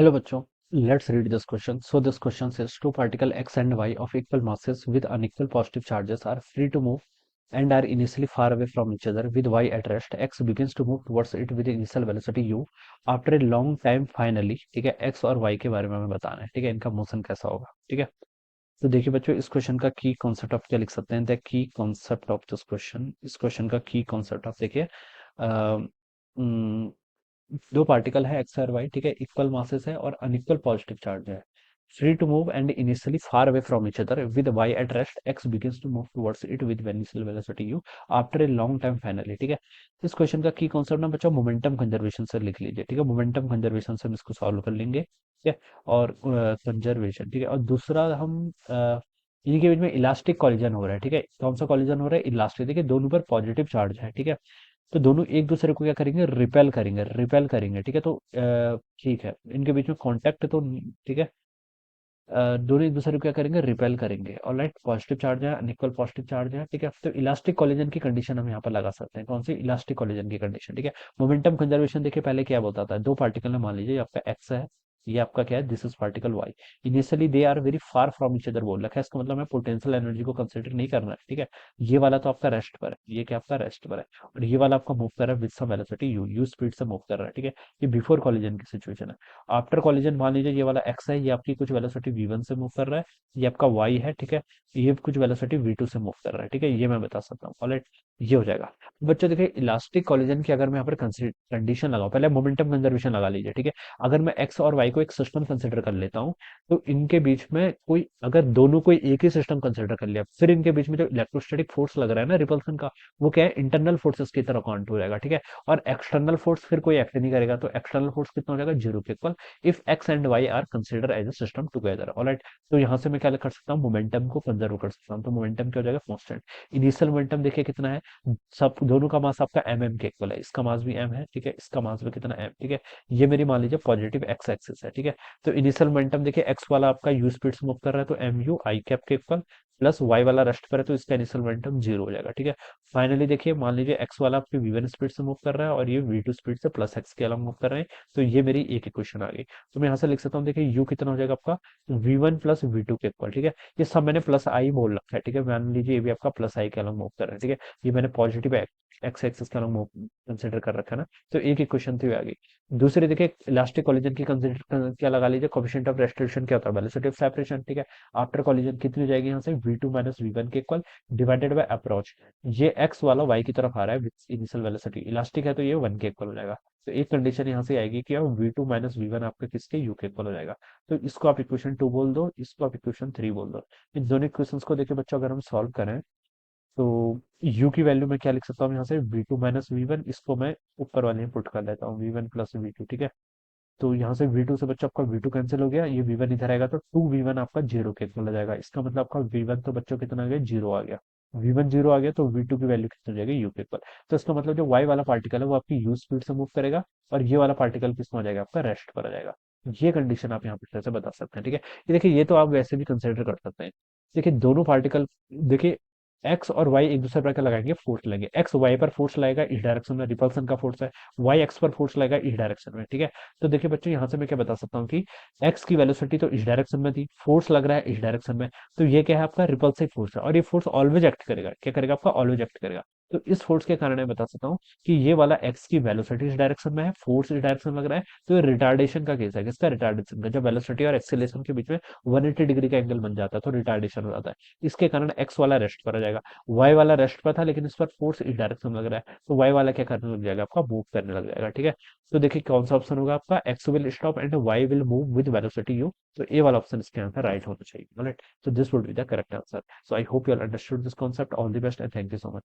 Hello बच्चों, let's read this question. So this question says two particles x and y of equal masses with unequal positive charges are free to move and are initially far away from each other with y at rest. X begins to move towards it with initial velocity u. After a long time finally, ठीक है, x और y के बारे में हमें बताना है, ठीक है, इनका मोशन कैसा होगा, ठीक है। तो देखिए बच्चों, इस क्वेश्चन का की कॉन्सेप्ट आप क्या लिख सकते हैं, the key concept of this question. इस क्वेश्चन का की कॉन्सेप्ट आप देखिए, दो पार्टिकल है एक्स और वाई, ठीक है, इक्वल मासेस है और अनइक्वल पॉजिटिव चार्ज है। Free to move and initially far away from each other with Y at rest, X begins to move towards it with initial velocity U after a long time finally, ठीक है। इस question का की concept ना बच्चों momentum conservation से लिख लीजिए, ठीक है। मोमेंटम कंजर्वेशन से हम इसको सॉल्व कर लेंगे, ठीक है। और कंजर्वेशन, ठीक है। और दूसरा हम इनके बीच में इलास्टिक कॉलिजन हो रहा है, ठीक है। कौन सा कॉलिजन हो रहा है? इलास्टिक, देखिए दोनों पर पॉजिटिव चार्ज है, ठीक है। तो दोनों एक दूसरे को क्या करेंगे? रिपेल करेंगे, रिपेल करेंगे, ठीक है। तो ठीक है, इनके बीच में कांटेक्ट तो ठीक है। दोनों एक दूसरे को क्या करेंगे? रिपेल करेंगे। ऑलराइट, पॉजिटिव चार्ज है, अनइक्वल पॉजिटिव चार्ज है, ठीक है। तो इलास्टिक कॉलिजन की कंडीशन हम यहाँ पर लगा सकते हैं। कौन सी? इलास्टिक कॉलिजन की कंडीशन, ठीक है। मोमेंटम कंजर्वेशन देखिए पहले क्या बताता है, दो पार्टिकल है, मान लीजिए ये आपका एक्स है, ये आपका क्या है, this is particle Y. Initially they are very far from each other बोल रखा है, इसका मतलब है पोटेंशियल एनर्जी को कंसिडर नहीं करना है, ठीक है। ये वाला तो आपका रेस्ट पर है, ये क्या आपका रेस्ट पर है, और ये वाला आपका मूव कर रहा है with some velocity u, u speed से मूव कर रहा है, ठीक है। ये बिफोर कॉलिजन की सिचुएशन है। आफ्टर कॉलिजन मान लीजिए ये वाला एक्स है, ये आपकी कुछ वेलोसिटी वी1 से मूव कर रहा है, ये आपका वाई है, ठीक है। ये कुछ वेलोसिटी वी2 से मूव कर रहा है, ठीक है। ये मैं बता सकता हूँ, ऑलराइट, ये हो जाएगा। बच्चों देखिए, इलास्टिक कॉलिजन की अगर मैं यहाँ पर कंडीशन लगाऊं, पहले मोमेंटम कंजर्वेशन लगा लीजिए, ठीक है। अगर मैं एक्स और वाई को एक सिस्टम कंसिडर कर लेता हूँ, तो इनके बीच में कोई, अगर दोनों कोई एक ही सिस्टम कंसिडर कर लिया, फिर इनके बीच में जो इलेक्ट्रोस्टैटिक फोर्स लग रहा है ना रिपल्सन का, वो क्या है? इंटरनल फोर्सेस की तरह काउंट हो जाएगा, ठीक है। और एक्सटर्नल फोर्स फिर कोई एक्ट नहीं करेगा, तो एक्सटर्नल फोर्स कितना हो जाएगा? जीरो के equal if x and y are consider as a system together, alright. तो यहाँ से मैं क्या कर सकता हूँ? मोमेंटम को कंजर्व कर सकता हूँ, तो मोमेंटम क्या हो जाएगा? कांस्टेंट। इनिशियल मोमेंटम देखिए कितना है, सब दोनों का मास आपका एम के इक्वल है, इसका मास भी एम है, ठीक है, इसका मास भी कितना एम, ठीक है। ये मेरी मान लीजिए पॉजिटिव एक्स एक्सिस है, ठीक है। तो इनिशियल मोमेंटम देखिए, एक्स वाला आपका यू स्पीड से मूव कर रहा है, तो एम यू आई कैप के इक्वल, प्लस वाई वाला रेस्ट पर है, तो इसका इनिशियल मोमेंटम जीरो हो जाएगा, ठीक है। फाइनली देखिए, मान लीजिए एक्स वाला आपकी वी1 स्पीड से मूव कर रहा है और ये वी2 स्पीड से प्लस एक्स के अलॉन्ग मूव कर रहे हैं, तो ये मेरी एक इक्वेशन आ गई। तो मैं यहाँ से लिख सकता हूँ, देखिए यू कितना हो जाएगा आपका? वी1 प्लस वी2 के इक्वल, ठीक है। ये सब मैंने प्लस आई बोल रखा है, ठीक है। मान लीजिए ये भी आपका प्लस आई के अलॉन्ग मूव कर रहा है, ठीक है। ये मैंने पॉजिटिव एक्स एक्सिस के अलॉन्ग मूव कंसिडर कर रखा है ना, तो एक इक्वेशन तो ये आ गई। दूसरी देखिए, इलास्टिक कॉलिजन की कंसिडर क्या लगा लीजिए, कोएफिशिएंट ऑफ रेस्टिट्यूशन क्या होता है? वेलोसिटी ऑफ सेपरेशन, ठीक है। आफ्टर कॉलिजन कितनी हो जाएगी यहाँ से? वी टू माइनस वी1 के इक्वल डिवाइडेड बाय अप्रोच। ये एक्स वाला वाई की तरफ आ रहा है विद इनिशियल वेलोसिटी, इलास्टिक है तो ये 1 के इक्वल हो जाएगा। तो एक कंडीशन यहाँ से आएगी कि अब वी टू माइनस वी1 आपके किसके? यू के इक्वल हो जाएगा। तो इसको आप इक्वेशन 2 बोल दो, इसको आप इक्वेशन 3 बोल दो। इन दोनों इक्वेशंस को देखिए बच्चों, अगर हम सॉल्व करें, तो u की वैल्यू में क्या लिख सकता हूँ यहाँ से? वी टू माइनस वी1, इसको मैं ऊपर वाले में पुट कर लेता हूँ, वी1 प्लस वी2, ठीक है। तो यहाँ से वी2 से बच्चों आपका वी2 कैंसिल हो गया, ये वी1 इधर आएगा, तो टू वी1 आपका जीरो के इक्वल हो जाएगा। इसका मतलब आपका वी1 तो बच्चों कितना आ गया? जीरो आ गया। वी1 जीरो आ गया, तो वी2 की वैल्यू कितनी हो जाएगी? यू के इक्वल। तो इसका मतलब जो वाई वाला पार्टिकल है वो आपकी यू स्पीड से मूव करेगा, और ये वाला पार्टिकल किसमें हो जाएगा? आपका रेस्ट पर आ जाएगा। ये कंडीशन आप यहाँ पर से बता सकते हैं, ठीक है। ये देखिए, ये तो आप वैसे भी कंसिडर कर सकते हैं। देखिए दोनों पार्टिकल, देखिए एक्स और वाई एक दूसरे पर क्या लगाएंगे? फोर्स लगेंगे। एक्स वाई पर फोर्स लगाएगा इस डायरेक्शन में, रिपल्सन का फोर्स है। वाई एक्स पर फोर्स लगाएगा इस डायरेक्शन में, ठीक है। तो देखिए बच्चों, यहाँ से मैं क्या बता सकता हूँ कि एक्स की वेलोसिटी तो इस डायरेक्शन में थी, फोर्स लग रहा है इस डायरेक्शन में, तो ये क्या है? आपका रिपल्सिव फोर्स है, और ये फोर्स ऑलवेज एक्ट करेगा। क्या करेगा? आपका ऑलवेज एक्ट करेगा। तो इस फोर्स के कारण मैं बता सकता हूँ कि ये वाला एक्स की वेलोसिटी इस डायरेक्शन में है, फोर्स इस डायरेक्शन लग रहा है, तो ये रिटार्डेशन का केस है। किसका? रिटार्डेशन का। जब वेलोसिटी और एक्सेलरेशन के बीच में 180 डिग्री का एंगल बन जाता है, तो रिटार्डेशन हो जाता है। इसके कारण एक्स वाला रेस्ट पर आ जाएगा, वाई वाला रेस्ट पर था, लेकिन इस पर फोर्स इस डायरेक्शन में लग रहा है, तो वाई वाला क्या करने लग जाएगा? आपका मूव करने लग जाएगा, ठीक है। तो देखिए कौन सा ऑप्शन होगा आपका? X will stop and y will move with velocity u. तो ए वाला ऑप्शन इसके आंसर राइट होना चाहिए, right. So this would be the correct answer. So I hope you all understood this concept. All the best and thank you so much.